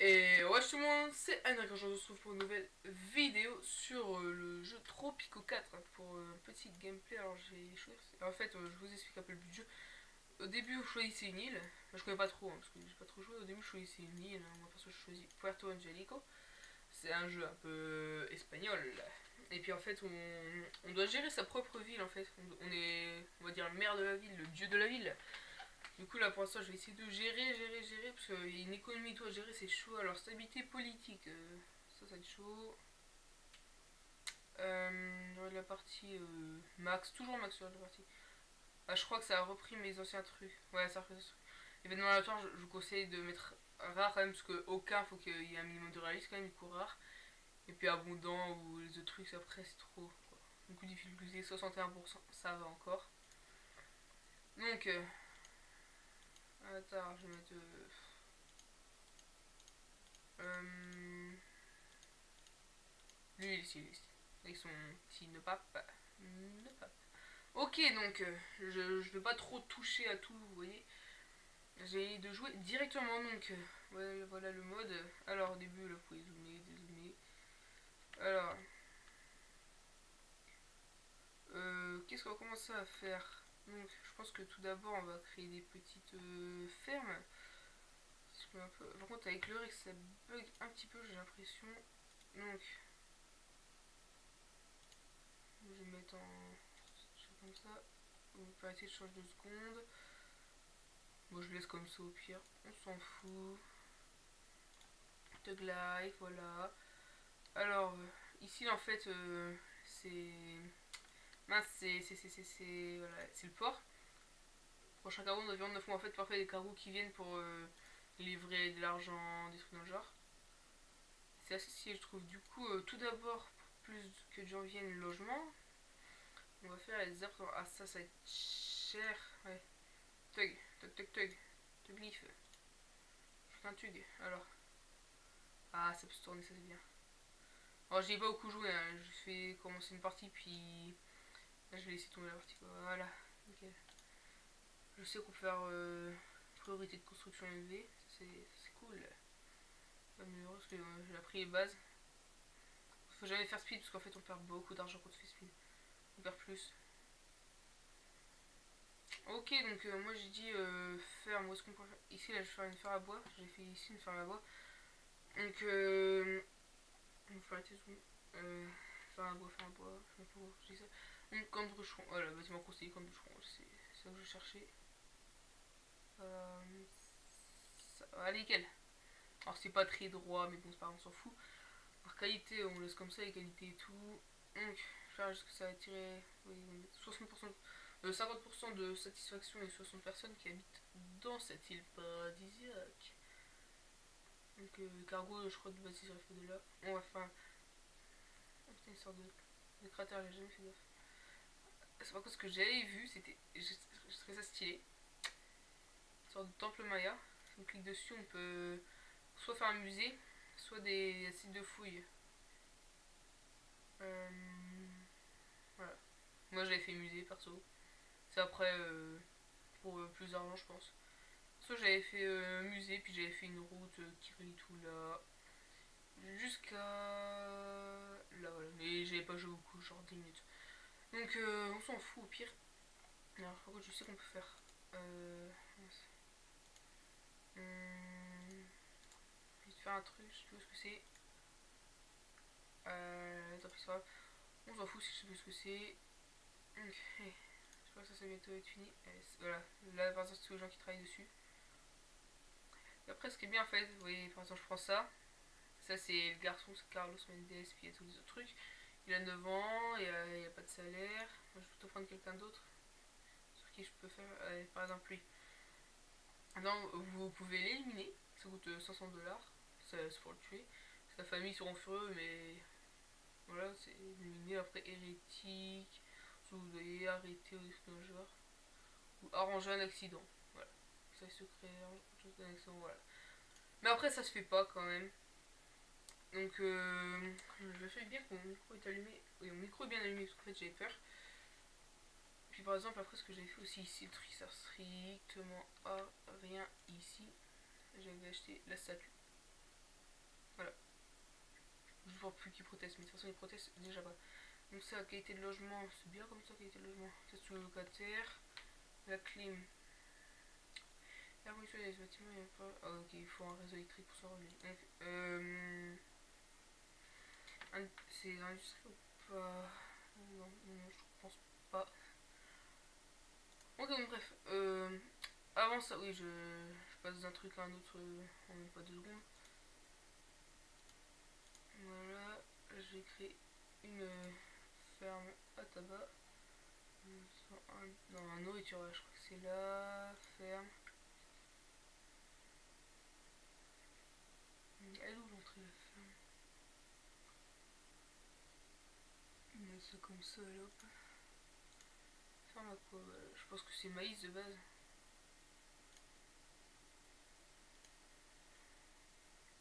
Et ouais tout le monde, c'est Anna quand je vous retrouve pour une nouvelle vidéo sur le jeu Tropico 4 pour un petit gameplay. Alors j'ai choisi, en fait je vous explique un peu le but du jeu. Au début vous choisissez une île, je connais pas trop parce que j'ai pas trop joué. Au début je choisissez une île, moi perso je choisis Puerto Angelico. C'est un jeu un peu espagnol. Et puis en fait on doit gérer sa propre ville en fait. On est, on va dire, le maire de la ville, le dieu de la ville. Du coup, là, pour l'instant, je vais essayer de gérer, parce qu'il y a une économie, toi, à gérer, c'est chaud. Alors, stabilité politique, ça va être chaud. La partie max, toujours max sur la partie. Ah, je crois que ça a repris mes anciens trucs. Ouais, ça a repris mes trucs. Événement aléatoire, je vous conseille de mettre rare quand même, parce que aucun, faut qu'il y ait un minimum de réalisme quand même, du coup, rare. Et puis abondant, ou les autres trucs, après, c'est trop, quoi. Du coup, difficulté 61%, ça va encore. Donc, attends, je vais mettre. Euh, Lui, ici, avec son petit ne pape. Ne pape. Ok, donc je vais pas trop toucher à tout, vous voyez. J'ai de jouer directement, donc voilà le mode. Alors, au début, là, vous pouvez zoomer, dézoomer. Alors, qu'est-ce qu'on va commencer à faire? Donc, je pense que tout d'abord, on va créer des petites fermes. Par contre, avec le Rex, ça bug un petit peu, j'ai l'impression. Donc, je vais mettre en. Comme ça. On peut arrêter de changer de secondes. Bon, je laisse comme ça au pire. On s'en fout. Tug life, voilà. Alors, ici, en fait, c'est. Mince, voilà, c'est le port. Prochain cargo, nous avions 9 mois. En fait, parfois, il y a des cargos qui viennent pour livrer de l'argent, des trucs dans le genre. C'est assez stylé, je trouve. Du coup, tout d'abord, pour plus que de gens viennent, le logement. On va faire les arbres. Ah, ça va être cher. Ouais. Tug, tug, tug, tug. Tug leaf. Je fais un tug. Alors. Ah, ça peut se tourner, ça c'est bien. Alors, j'y ai pas beaucoup joué, hein. Je fais commencer une partie, puis là, je vais laisser tomber la partie. Voilà, nickel. Je sais qu'on peut faire priorité de construction élevée, c'est cool. Parce que j'ai appris les bases. Faut jamais faire speed, parce qu'en fait, on perd beaucoup d'argent quand on fait speed. On perd plus. Ok, donc moi j'ai dit ferme. Où est-ce qu'on peut faire? Ici, là, je vais faire une ferme à bois. J'ai fait ici une ferme à bois. Donc, on va arrêter zoom. Ferme à bois, je sais pas pourquoi je dis ça. Donc, camp de bûcheron. Voilà, bâtiment conseillé, camp de bûcheron. C'est ça que je cherchais. Euh, allez, nickel. Alors, c'est pas très droit, mais bon, c'est pas grave, on s'en fout. Alors, qualité, on laisse comme ça, les qualités et tout. Donc, faire juste que ça va attirer, oui, 60%, 50% de satisfaction et 60 personnes qui habitent dans cette île paradisiaque. Donc, cargo, je crois, de base, il fait de là. On va faire. Oh, putain, une sorte de cratère, j'ai jamais fait gaffe. C'est pas quoi ce que j'avais vu, c'était. Je trouvais ça stylé. Une sorte de temple maya. Si on clique dessus, on peut soit faire un musée, soit des sites de fouilles. Euh, voilà. Moi j'avais fait musée perso. C'est après pour plus d'argent, je pense. Soit j'avais fait musée, puis j'avais fait une route qui relie tout là. Jusqu'à là, voilà. Mais j'avais pas joué beaucoup, genre 10 minutes. Donc on s'en fout au pire. Alors par contre, je sais qu'on peut faire. Hum, je vais te faire un truc, je sais plus ce que c'est. Tant pis, ça va. On s'en fout si je sais plus ce que c'est. Ok. Je crois que ça va bientôt être fini. Voilà. Là, par exemple, c'est tous les gens qui travaillent dessus. Et après, ce qui est bien en fait, vous voyez, par exemple, je prends ça. Ça, c'est le garçon, c'est Carlos Mendes, puis il y a tous les autres trucs. Il a 9 ans, il n'y a pas de salaire. Moi, je vais plutôt prendre quelqu'un d'autre. Sur qui je peux faire, par exemple, lui. Maintenant, vous pouvez l'éliminer. Ça coûte 500 $. C'est pour le tuer. Sa famille seront furieux, mais voilà, c'est éliminé. Après, hérétique. Vous devez arrêter au destin d'un genre. Ou arranger un accident. Voilà. Ça, secret, arranger un accident, voilà. Mais après, ça se fait pas quand même. Donc, je vérifie bien que mon micro est allumé. Oui, mon micro est bien allumé parce qu'en fait j'avais peur. Puis par exemple, après ce que j'avais fait aussi ici, le truc sert strictement à rien ici. J'avais acheté la statue. je vois plus qui proteste, mais de toute façon ils protestent déjà pas. Donc ça, qualité de logement, c'est bien comme ça, qualité de logement. Ça, c'est le locataire. La clim. L'air conditionné, ce bâtiment, il n'y a pas. Ah, ok, il faut un réseau électrique pour se relier. Donc, c'est industrie ou pas? Non, non, je pense pas. Ok, bon, bref. Avant ça, oui, je passe d'un truc à un autre en même pas 2 secondes. Voilà, j'ai créé une ferme à tabac. Non, un nourriture, je crois que c'est la ferme. Elle est où l'entrée de la ferme? On met ça comme ça, là, hop. Ferme à quoi? Bah, je pense que c'est maïs de base.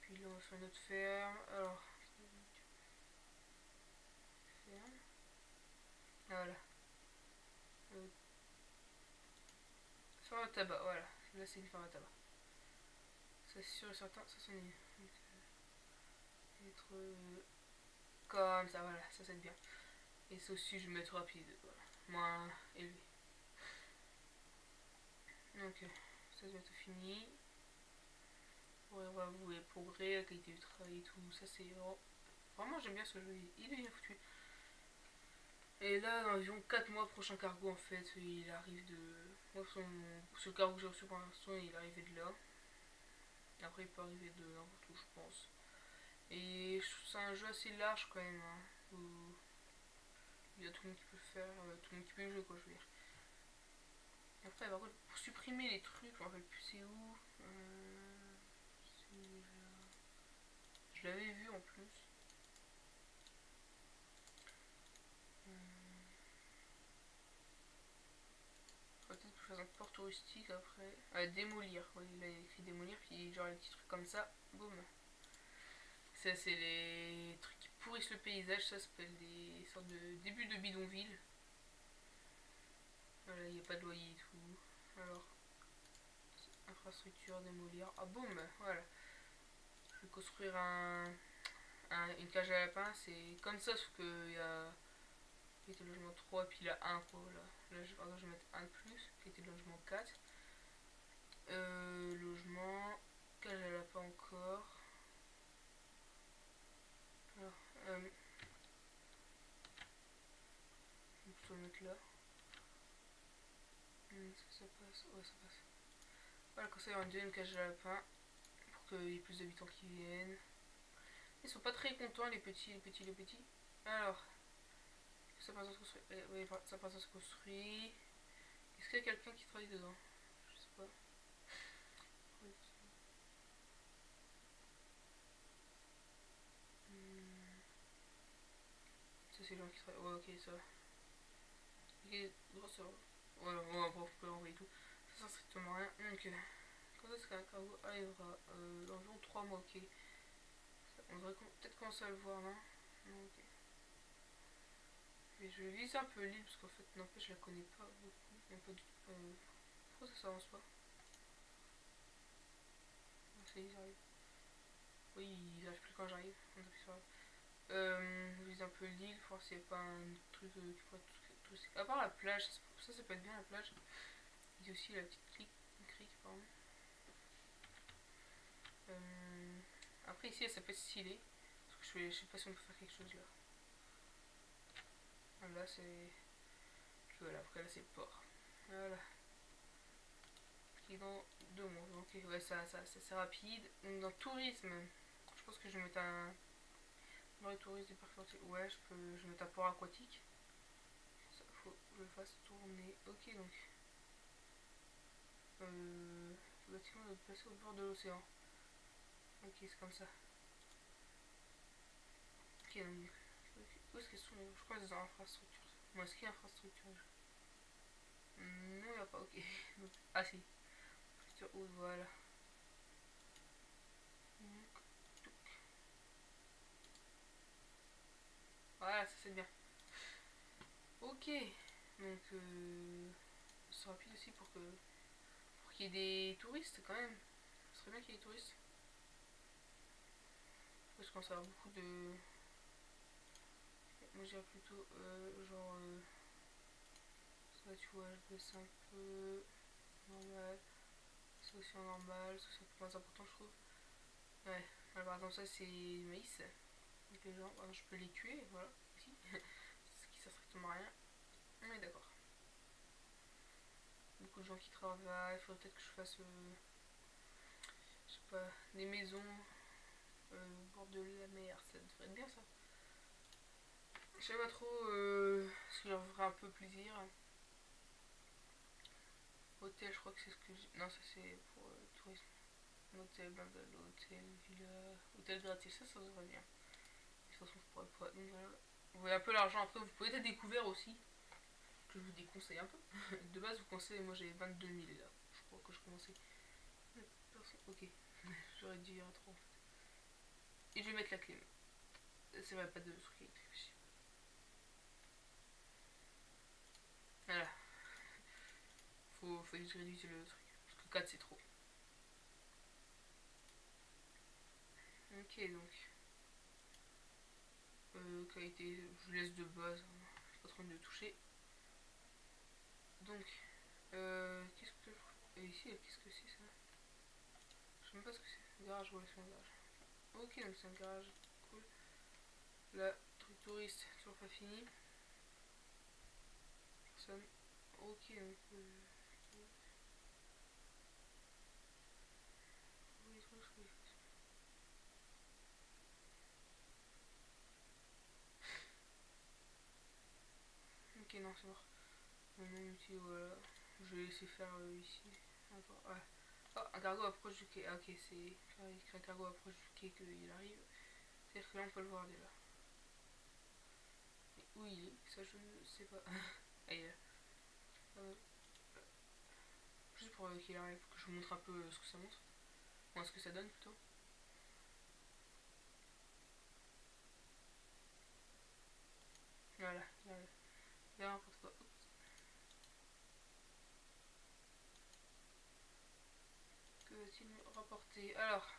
Puis là, on va faire une autre ferme. Alors, ferme. Voilà. Euh, ferme à tabac, voilà. Là, c'est une ferme à tabac. Ça, c'est sûr et certain, ça s'en est. Donc, être comme ça, voilà, ça c'est bien. Et ça aussi, je vais mettre rapide, voilà. Moins élevé. Donc, ça doit être fini. On va vous les progrès, la qualité du travail et tout. Ça, c'est vraiment, j'aime bien ce jeu. Il est bien foutu. Et là, dans environ 4 mois, prochain cargo, en fait, il arrive de. Moi, ce cargo que j'ai reçu pour l'instant, il est arrivé de là. Après, il peut arriver de n'importe où, je pense. Et c'est un jeu assez large quand même. Hein, où il y a tout le monde qui peut le faire, tout le monde qui peut le jouer, quoi, je veux dire. Après, par contre, pour supprimer les trucs, je me rappelle plus c'est où. Je l'avais vu en plus. Peut-être que je fasse un port touristique après. Démolir, oui, là il a écrit démolir, puis genre les petits trucs comme ça, boum. Ça, c'est les trucs qui pourrissent le paysage, ça s'appelle des sortes de début de bidonville. Voilà, il n'y a pas de loyer et tout. Alors, infrastructure, démolir. Ah, boum, voilà. Je vais construire une cage à lapin, c'est comme ça, sauf qu'il y a. Qui était logement 3, puis là 1 quoi. Là je vais mettre 1 de plus, qui était logement 4. Logement, cage à lapin encore. Alors, je vais plutôt le mettre là. Est-ce que ça passe? Ouais, ça passe. Voilà, comme ça il y aura une deuxième cage à lapin pour qu'il y ait plus d'habitants qui viennent. Ils sont pas très contents, les petits, les petits, les petits. Alors, ça passe à se construire. Oui, ça passe à se construire. Est-ce qu'il y a quelqu'un qui travaille dedans? Je sais pas. Ça, c'est les gens qui travaillent. Ouais, ok, ça va. Ok, droit sur. Voilà, on peut envoyer tout. Ça sert strictement rien. Donc, quand est-ce qu'un cargo arrivera dans environ 3 mois, ok. On devrait peut-être commencer à le voir, non? Non, ok. Mais je vais viser un peu l'île parce qu'en fait, n'empêche, je la connais pas beaucoup. Même pas du tout. Pourquoi ça s'avance pas? Ça y est, j'arrive. Oui, ils arrivent plus quand j'arrive. On appuie sur je vise un peu l'île, voir s'il n'y a pas un truc qui pourrait être touristique. À part la plage, ça peut être bien la plage. Il y a aussi la petite crique, pardon. Après ici, ça peut être stylé. Parce que je sais pas si on peut faire quelque chose là. Là c'est. Voilà, après là c'est le port. Voilà. Qui est dans 2 mois. Donc ouais, ça c'est rapide. Donc dans tourisme, je pense que je vais mettre un. Dans les touristes des parcs entiers. Ouais, je vais mettre un port aquatique. Ça faut que je le fasse tourner. Ok donc. Le bâtiment doit être placé au bord de l'océan. Ok, c'est comme ça. Ok, donc. Où est-ce qu'elles sont? Je crois que c'est dans l'infrastructure. Bon, est-ce qu'il y a infrastructure? Non, il n'y a pas, ok. Donc, ah si. Infrastructure haute, voilà. Voilà, ça c'est bien. Ok. Donc, c'est rapide aussi pour qu'il y ait des touristes quand même. Ce serait bien qu'il y ait des touristes. Parce qu'on va avoir beaucoup de. moi je dirais plutôt genre ça tu vois je baisse un peu normal, ça aussi en normal, ça c'est un peu moins important je trouve. Ouais, alors par exemple ça c'est maïs, donc les gens, je peux les tuer, voilà, ici, ce qui sert strictement à rien, on est d'accord. Beaucoup de gens qui travaillent, il faudrait peut-être que je fasse, je sais pas, des maisons au bord de la mer, ça devrait être bien ça. Je sais pas trop ce qui leur ferait un peu plaisir. Hôtel, je crois que c'est ce que j'ai. Non, ça c'est pour tourisme. Hôtel, bungalow, hôtel, villa, hôtel gratis, ça devrait bien. De toute façon, je pourrais pas. Donc voilà. Vous voyez un peu l'argent après, vous pouvez être découvert aussi, que je vous déconseille un peu. De base, vous conseillez, moi j'ai 22 000 là. Je crois que je commençais. Ok, j'aurais dû dire trop en fait. Et je vais mettre la clim. C'est vrai, pas de truc électrique. Voilà, faut que je réduise le truc. Parce que 4 c'est trop. Ok, donc. Qualité, je laisse de base. Hein. Je suis pas trop de toucher. Donc, qu'est-ce que. Et ici, qu'est-ce que c'est ça? Je sais même pas ce que c'est. Garage, relation garage. Ok, donc c'est un garage. Cool. Là, truc touriste, toujours pas fini. Personne. Ok, donc. Ok, non, c'est mort. Non, outil, voilà. Je vais laisser faire ici. Attends, ouais. Oh, un cargo approche du quai. Ah, ok, c'est écrit un cargo approche du quai qu'il arrive. C'est-à-dire que là, on peut le voir déjà. Mais où il est? Ça, je ne sais pas. Ah, il est là. Juste pour qu'il arrive, que je vous montre un peu ce que ça montre. Enfin, ce que ça donne plutôt. Voilà, il arrive. Il y a n'importe quoi. Que va-t-il me rapporter? Alors,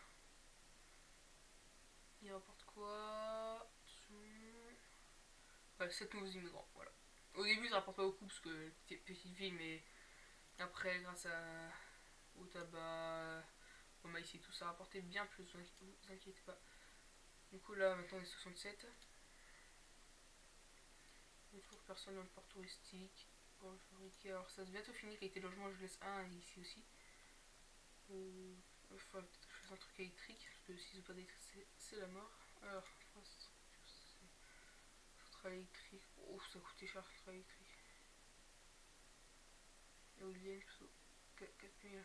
il rapporte quoi? Ouais, 7 nouveaux immigrants, voilà. Au début, ça rapporte pas beaucoup parce que petite ville, mais après, grâce au tabac, au maïs et tout, ça rapportait bien plus, vous inquiétez pas. Du coup, là, maintenant, on est 67. Il n'y a toujours personne dans le port touristique pour le fabriquer. Alors, ça c'est bientôt fini. Qualité logement, je laisse un ici aussi. Il faudrait peut-être que je fasse un truc électrique, parce que si c'est pas d'électrique, c'est la mort. Alors, centrale électrique. Oh, ça coûtait cher, centrale électrique. Éolienne, plutôt 4000.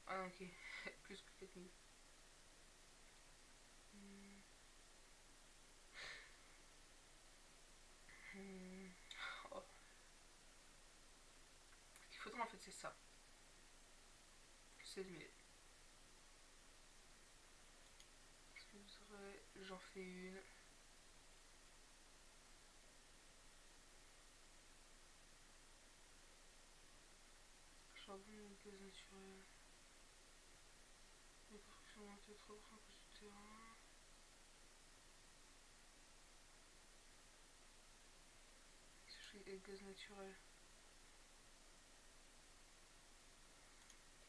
Ah, ok, plus que 4000. Hmm. Hmm. Oh. Ce qu'il faudra en fait, c'est ça. 16 000. J'en fais une. Charbon, gaz naturel. Les constructions ont été 3% à cause du terrain. Et gaz naturel.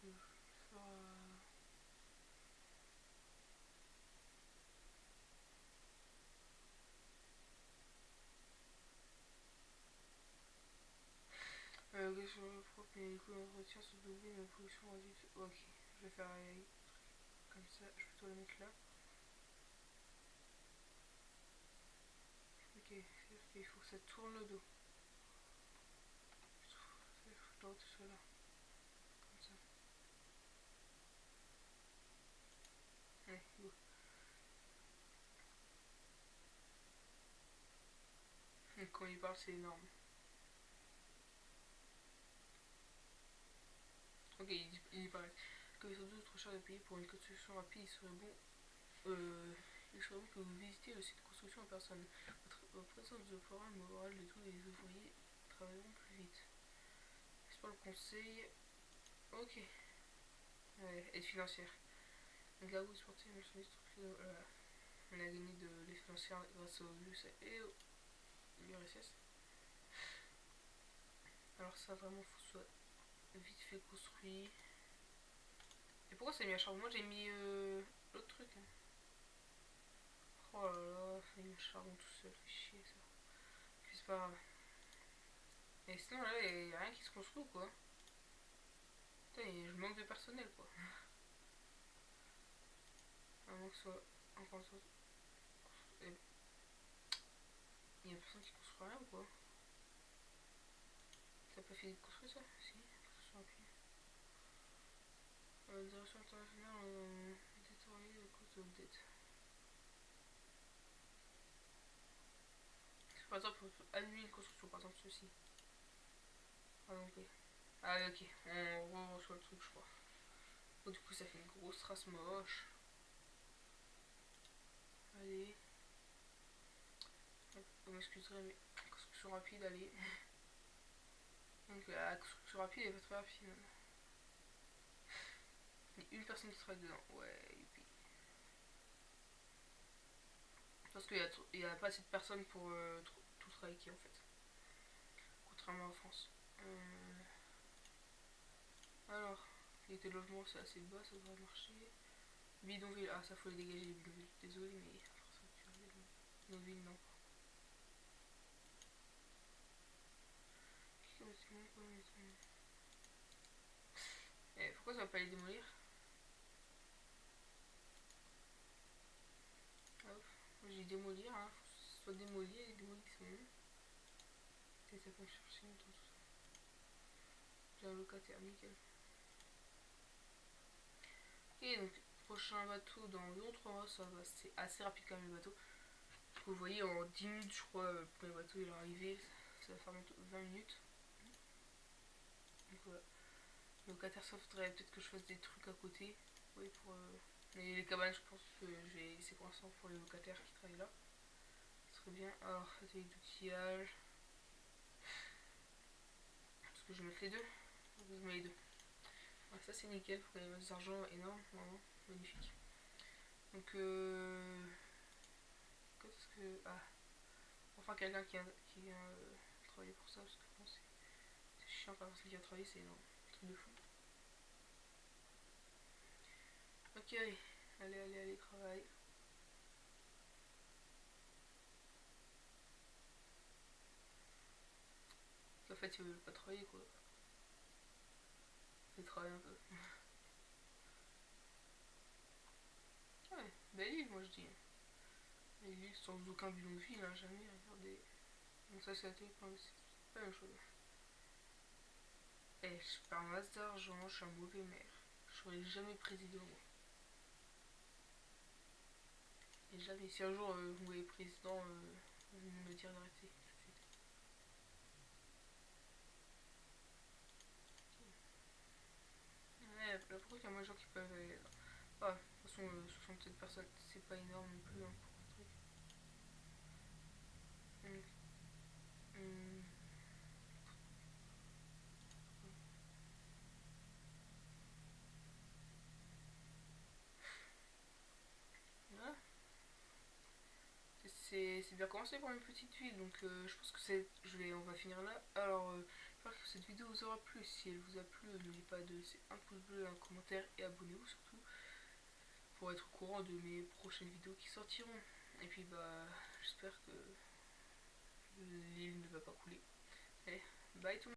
Je vais faire, gaz sur le propre, mais les coûts d'entretien sont doublés, mais la production réduite. Ok, je vais faire comme ça. Je vais plutôt le mettre là. Ok, c'est-à-dire qu'il faut que ça tourne le dos. Il faut que l'autre soit là. Comme ça. Allez, go. Donc, quand il parle, c'est énorme. Ok, il paraît que les autres trop cher de payer pour une construction rapide, il serait bon. Il serait bon que vous visitiez le site de construction en personne. Votre présence de forum, le moral de tous les ouvriers travailleront plus vite. C'est pas le conseil. Ok. Ouais, aide financière. Gao sportif, on a gagné de l'effet grâce au USA et au l'URSS. Alors ça vraiment faut soit vite fait construit. Et pourquoi ça a mis un charbon? Moi j'ai mis l'autre truc. Hein. Oh là là, ça a mis un charbon tout seul, fait chier ça. C'est pas grave. Et sinon là, il n'y a rien qui se construit ou quoi? Putain, je manque de personnel quoi. À moins que ce soit encore ça. Il y a personne qui construit rien ou quoi? T'as pas fini de construire ça? Si, construction rapide. Direction internationale, déterminée à cause de dette. Par exemple, on peut annuler une construction, par exemple ceci. Ah ok. Ah ok, on reçoit le truc je crois. Oh, du coup ça fait une grosse trace moche. Allez. Vous m'excuserez mais construction rapide, allez. Donc la construction rapide elle est pas très rapide. Il y a une personne qui travaille dedans. Ouais, youpi. Parce qu'il y a pas assez de personnes pour tout travailler en fait. Contrairement en France. Alors, qualité de logement c'est assez bas, ça devrait marcher. Bidonville, ah ça faut les dégager les bidonvilles. Désolé mais infrastructure bidonville non. Pourquoi ça va pas les démolir? Hop, moi j'ai démolir, hein. Faut soit démoli et démolition. Peut-être ça peut me chercher longtemps tout ça. J'ai un locataire, nickel. Ok, donc prochain bateau dans environ 3 mois, ça va, c'est assez rapide quand même le bateau. Vous voyez, en 10 minutes, je crois, le premier bateau il est arrivé. Ça va faire 20 minutes. Donc voilà. Le locataire, ça faudrait peut-être que je fasse des trucs à côté. Oui, pour. Les cabanes, je pense que je vais laisser pour l'instant pour les locataires qui travaillent là. Ce serait bien. Alors, atelier d'outillage. Est-ce que je vais mettre les deux? Je mets les deux. Alors, ça, c'est nickel. Faut gagner des argent énorme. Vraiment, magnifique. Donc, quand est-ce que. Ah. Enfin, quelqu'un qui vient travailler pour ça. Parce que bon, c'est chiant quand personne qui vient travailler, c'est énorme. Truc de fou. Ok, allez, travail. En fait, ils veulent pas travailler quoi. Ils travaillent un peu. Ouais, belle île, moi je dis. Belle île sans aucun bidonville, hein, jamais, regardez. Donc, ça, c'est la télé, c'est pas la même chose. Eh, je perds masse d'argent, je suis un mauvais maire. Je serai jamais président, moi. Et jamais. Si un jour vous voyez président, vous me le dire d'arrêter tout de suite. Ouais, pourquoi il y a moins de gens qui peuvent aller là? Ah, de toute façon, 67 personnes, c'est pas énorme non plus hein, pour un truc. Donc, hum, voilà. C'est bien commencé pour une petite ville, donc je pense que on va finir là. Alors, j'espère que cette vidéo vous aura plu. Si elle vous a plu, n'oubliez pas de laisser un pouce bleu, un commentaire et abonnez-vous surtout pour être au courant de mes prochaines vidéos qui sortiront. Et puis bah, j'espère que l'île ne va pas couler. Allez, bye tout le monde.